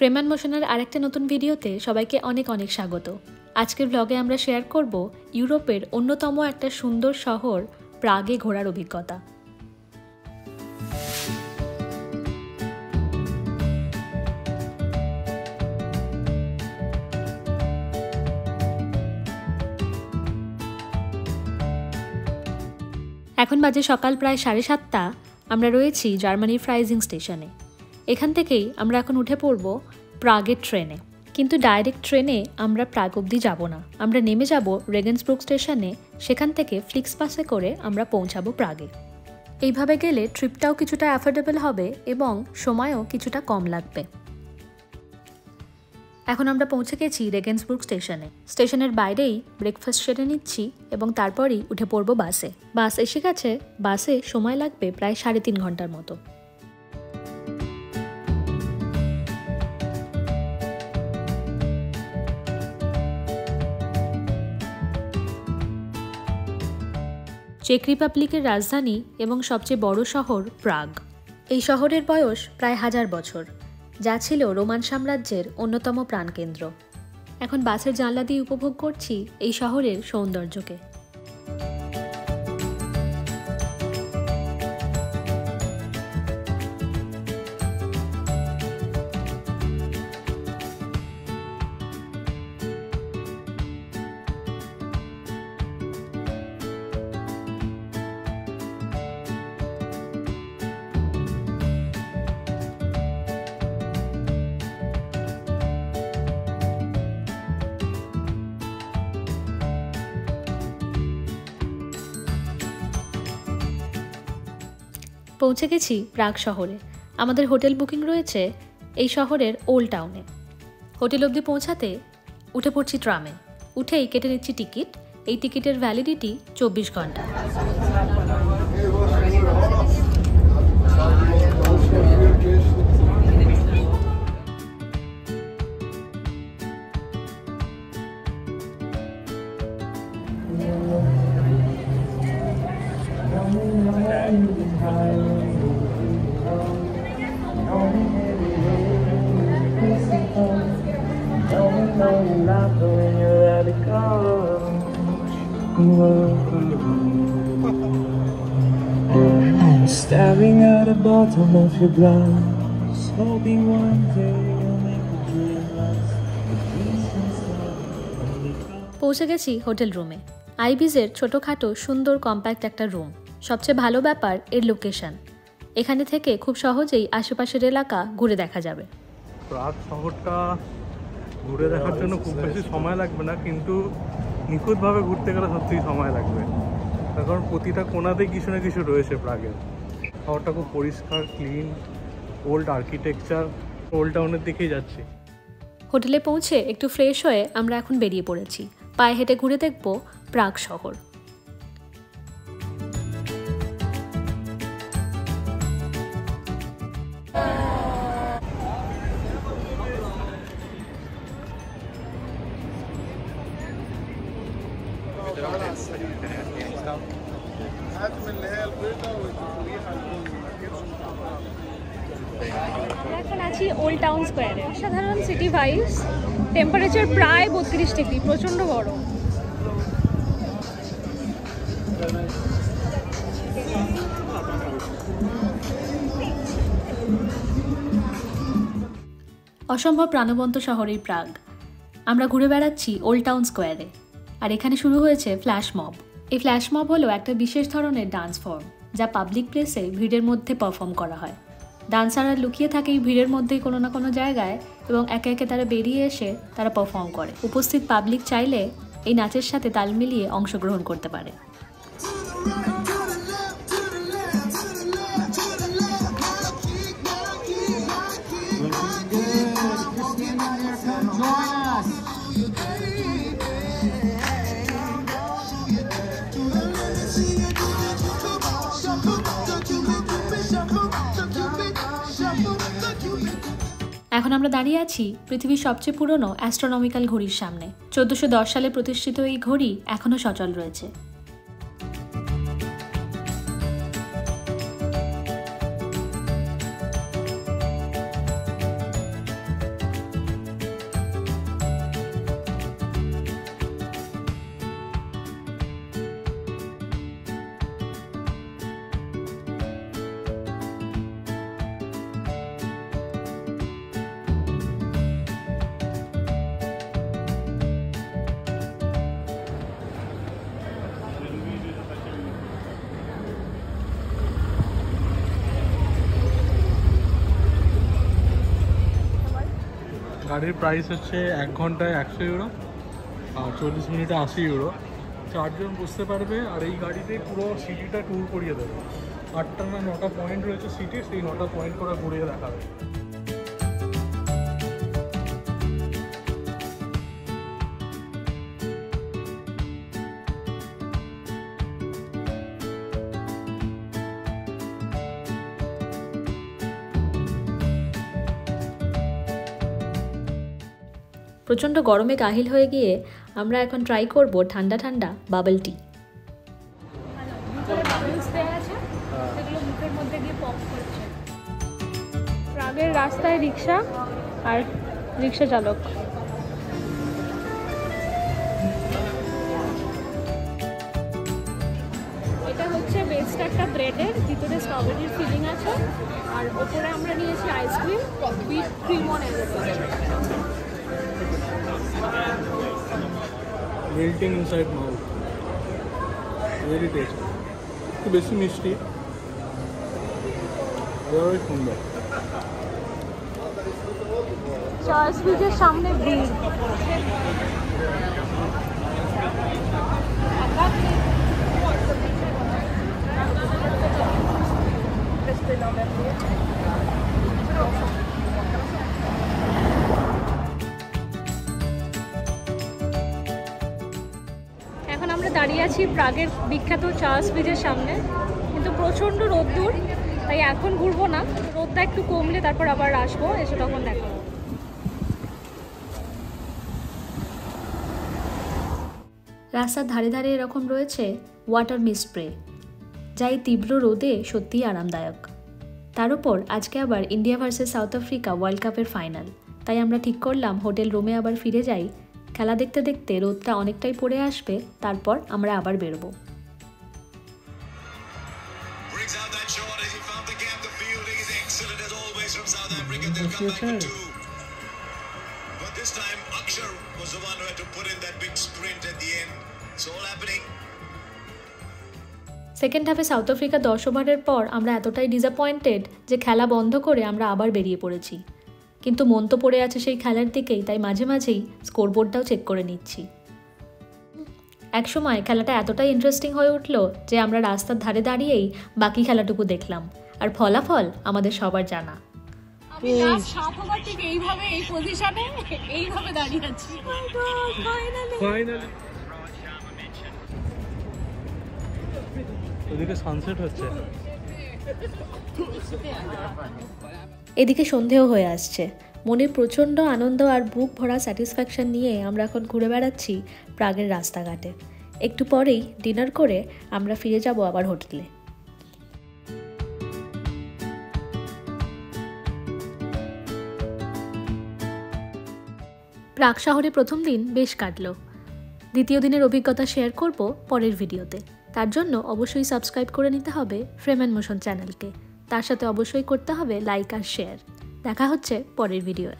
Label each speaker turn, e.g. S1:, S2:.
S1: Frame and মোশনের আরেকটা নতুন ভিডিওতে সবাইকে অনেক অনেক স্বাগত। আজকের ব্লগে আমরা শেয়ার করব ইউরোপের অন্যতম একটা সুন্দর শহর প্রাগে ঘোরার অভিজ্ঞতা। এখন বাজে সকাল প্রায় 7:30। আমরা রয়েছি জার্মানির ফ্রাইজিং স্টেশনে। এখান থেকেই আমরা এখন উঠে পড়ব প্রাগের ট্রেনে। কিন্তু ডাইরেক্ট ট্রেনে আমরা প্রাগ অবধি যাব না, আমরা নেমে যাব রেগেন্সব্রুক স্টেশনে। সেখান থেকে ফ্লিক্সবাসে করে আমরা পৌঁছাবো প্রাগে। এইভাবে গেলে ট্রিপটাও কিছুটা অ্যাফোর্ডেবল হবে এবং সময়ও কিছুটা কম লাগবে। এখন আমরা পৌঁছে গেছি রেগেন্সব্রুক স্টেশনে। স্টেশনের বাইরেই ব্রেকফাস্ট সেরে নিচ্ছি এবং তারপরই উঠে পড়ব বাসে। বাস এসে গেছে। বাসে সময় লাগবে প্রায় 3.5 ঘন্টার মতো। চেক রিপাবলিকের রাজধানী এবং সবচেয়ে বড় শহর প্রাগ। এই শহরের বয়স প্রায় 1000 বছর, যা ছিল রোমান সাম্রাজ্যের অন্যতম প্রাণকেন্দ্র। এখন বাসের জানলা দিয়ে উপভোগ করছি এই শহরের সৌন্দর্যকে। পৌঁছে গেছি প্রাগ শহরে। আমাদের হোটেল বুকিং রয়েছে এই শহরের ওল্ড টাউনে। হোটেল অবধি পৌঁছাতে উঠে পড়ছি ট্রামে। উঠেই কেটে নিচ্ছি টিকিট। এই টিকিটের ভ্যালিডিটি 24 ঘন্টা।
S2: Staring at the bottom of your glass, hoping one day you'll make a dream last.
S1: পৌঁছে গেছি হোটেল রুমে। আইবিজের ছোটোখাটো সুন্দর কম্প্যাক্ট একটা রুম। সবচেয়ে ভালো ব্যাপার এর লোকেশন। এখানে থেকে খুব সহজেই আশেপাশের এলাকা ঘুরে দেখা যাবে।
S3: প্রাগ শহরটা ঘুরে দেখার জন্য খুব বেশি সময় লাগবে না, কিন্তু নিখুঁতভাবে ঘুরতে গেলে সত্যিই সময় লাগবে। কারণ প্রতিটা কোণাতেই কিছু না কিছু রয়েছে প্রাগের। শহরটা খুব পরিষ্কার, ক্লিন, ওল্ড আর্কিটেকচার। ওল্ড টাউনের দিকেই যাচ্ছি।
S1: হোটেলে পৌঁছে একটু ফ্রেশ হয়ে আমরা এখন বেরিয়ে পড়েছি। পায়ে হেঁটে ঘুরে দেখব প্রাগ শহর। এখন আছি ওল্ড টাউন স্কোয়ারে। সাধারণ সিটি ভাইবস। টেম্পারেচার প্রায় 32 ডিগ্রি, প্রচণ্ড গরম। অসম্ভব প্রাণবন্ত শহর এই প্রাগ। আমরা ঘুরে বেড়াচ্ছি ওল্ড টাউন স্কোয়ারে। আর এখানে শুরু হয়েছে ফ্ল্যাশ মব। এই ফ্ল্যাশ মব হলো একটা বিশেষ ধরনের ডান্স ফর্ম, যা পাবলিক প্লেসে ভিড়ের মধ্যে পারফর্ম করা হয়। ডান্সাররা লুকিয়ে থাকে এই ভিড়ের মধ্যেই কোনো না কোনো জায়গায় এবং একে একে তারা বেরিয়ে এসে তারা পারফর্ম করে। উপস্থিত পাবলিক চাইলে এই নাচের সাথে তাল মিলিয়ে অংশগ্রহণ করতে পারে। এখন আমরা দাঁড়িয়ে আছি পৃথিবীর সবচেয়ে পুরনো অ্যাস্ট্রোনমিক্যাল ঘড়ির সামনে। 1410 সালে প্রতিষ্ঠিত এই ঘড়ি এখনো সচল রয়েছে।
S3: গাড়ির প্রাইস হচ্ছে 1 ঘন্টায় 100 ইউরো আর 40 মিনিটে 80 ইউরো। 4 জন বসতে পারবে আর এই গাড়িতে পুরো সিটিটা ট্যুর করিয়ে দেবে। 8টা না 9টা পয়েন্ট রয়েছে সিটি, সেই 9টা পয়েন্ট করে ঘুরিয়ে দেখাবে।
S1: প্রচণ্ড গরমে কাহিল হয়ে গিয়ে আমরা এখন ট্রাই করব ঠান্ডা ঠান্ডা বাবল টি। প্রাগের রাস্তায় রিক্সা আর রিক্সা চালক। এটা হচ্ছে বেস্ট একটা ব্রেডের ভিতরে স্ট্রবেরির ফিলিং আছে আর ওপরে আমরা নিয়েছি ice cream with cream on everything.
S3: Melting inside mouth, very tasty. একটু বেশি মিষ্টি, very সুন্দর।
S1: চার্লস ব্রিজের সামনে ভিড়। এখন আমরা দাঁড়িয়ে আছি প্রাগের বিখ্যাত চার্লস ব্রিজের সামনে, কিন্তু প্রচণ্ড রোদ্দুর, তাই এখন ঘুরবো না, রোদটা একটু কমলে তারপর আবার আসবো, এসে তখন দেখো। রাস্তার ধারে ধারে এরকম রয়েছে ওয়াটার মিস্ট স্প্রে, যা এই তীব্র রোদে সত্যিই আরামদায়ক। তার উপর আজকে আবার India versus south Africa world কাপের ফাইনাল, তাই আমরা ঠিক করলাম হোটেল রুমে আবার ফিরে যাই। খেলা দেখতে দেখতে রোদটা অনেকটাই পড়ে আসবে, তারপর আমরা আবার বেরোবো। সেকেন্ড হাফে সাউথ আফ্রিকা 10 ওভারের পর আমরা এতটাই ডিসঅ্যাপয়েন্টেড যে খেলা বন্ধ করে আমরা আবার বেরিয়ে পড়েছি, কিন্তু মন তো পড়ে আছে সেই খেলার দিকেই, তাই মাঝে মাঝেই স্কোরবোর্ডটাও চেক করে নিচ্ছি। একসময় খেলাটা এতটাই ইন্টারেস্টিং হয়ে উঠলো যে আমরা রাস্তার ধারে দাঁড়িয়েই বাকি খেলাটুকু দেখলাম, আর ফলাফল আমাদের সবার জানা। আমি লাস্ট 7 ওভার থেকে এইভাবে এই পজিশনে এইভাবে দাঁড়িয়ে আছি।
S3: ফাইনালি ওদিকে সানসেট হচ্ছে,
S1: এদিকে সন্ধেও হয়ে আসছে। মনে প্রচণ্ড আনন্দ আর বুক ভরা স্যাটিসফ্যাকশন নিয়ে আমরা এখন ঘুরে বেড়াচ্ছি প্রাগের রাস্তাঘাটে। একটু পরেই ডিনার করে আমরা ফিরে যাব আবার হোটেলে। প্রাগ শহরে প্রথম দিন বেশ কাটলো। দ্বিতীয় দিনের অভিজ্ঞতা শেয়ার করব পরের ভিডিওতে। তার জন্য অবশ্যই সাবস্ক্রাইব করে নিতে হবে ফ্রেম অ্যান্ড মোশন চ্যানেলকে। তার সাথে অবশ্যই করতে হবে লাইক আর শেয়ার। দেখা হচ্ছে পরের ভিডিওয়ে।